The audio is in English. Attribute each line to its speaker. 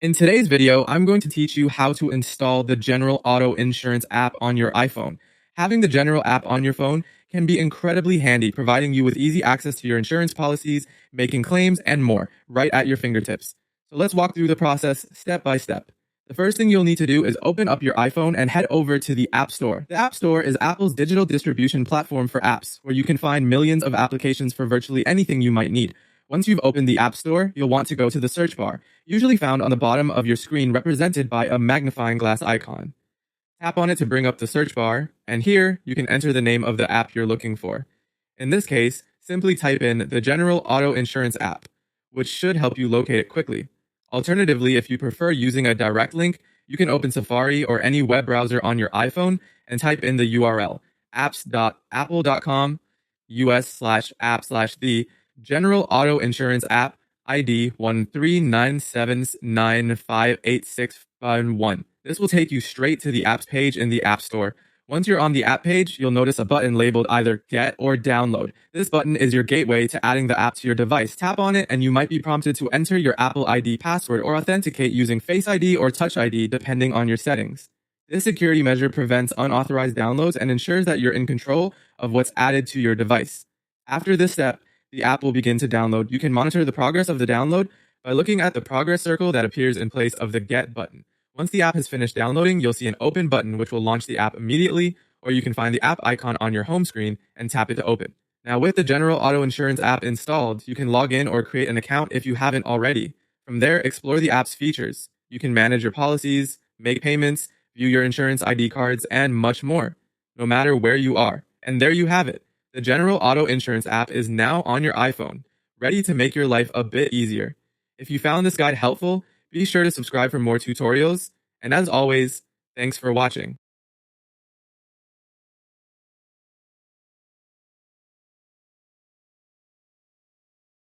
Speaker 1: In today's video, I'm going to teach you how to install the General Auto Insurance app on your iPhone. Having the General app on your phone can be incredibly handy, providing you with easy access to your insurance policies, making claims, and more right at your fingertips. So let's walk through the process step by step. The first thing you'll need to do is open up your iPhone and head over to the App Store. The App Store is Apple's digital distribution platform for apps, where you can find millions of applications for virtually anything you might need. Once you've opened the App Store, you'll want to go to the search bar, usually found on the bottom of your screen represented by a magnifying glass icon. Tap on it to bring up the search bar, and here you can enter the name of the app you're looking for. In this case, simply type in the General Auto Insurance app, which should help you locate it quickly. Alternatively, if you prefer using a direct link, you can open Safari or any web browser on your iPhone and type in the URL apps.apple.com US/app/the General Auto Insurance app ID 1397958651. This will take you straight to the apps page in the App Store. Once you're on the app page, you'll notice a button labeled either Get or Download. This button is your gateway to adding the app to your device. Tap on it and you might be prompted to enter your Apple ID password or authenticate using Face ID or Touch ID depending on your settings. This security measure prevents unauthorized downloads and ensures that you're in control of what's added to your device. After this step, the app will begin to download. You can monitor the progress of the download by looking at the progress circle that appears in place of the Get button. Once the app has finished downloading, you'll see an Open button which will launch the app immediately, or you can find the app icon on your home screen and tap it to open. Now with the General Auto Insurance app installed, you can log in or create an account if you haven't already. From there, explore the app's features. You can manage your policies, make payments, view your insurance ID cards, and much more, no matter where you are. And there you have it. The General Auto Insurance app is now on your iPhone, ready to make your life a bit easier. If you found this guide helpful, be sure to subscribe for more tutorials. And as always, thanks for watching.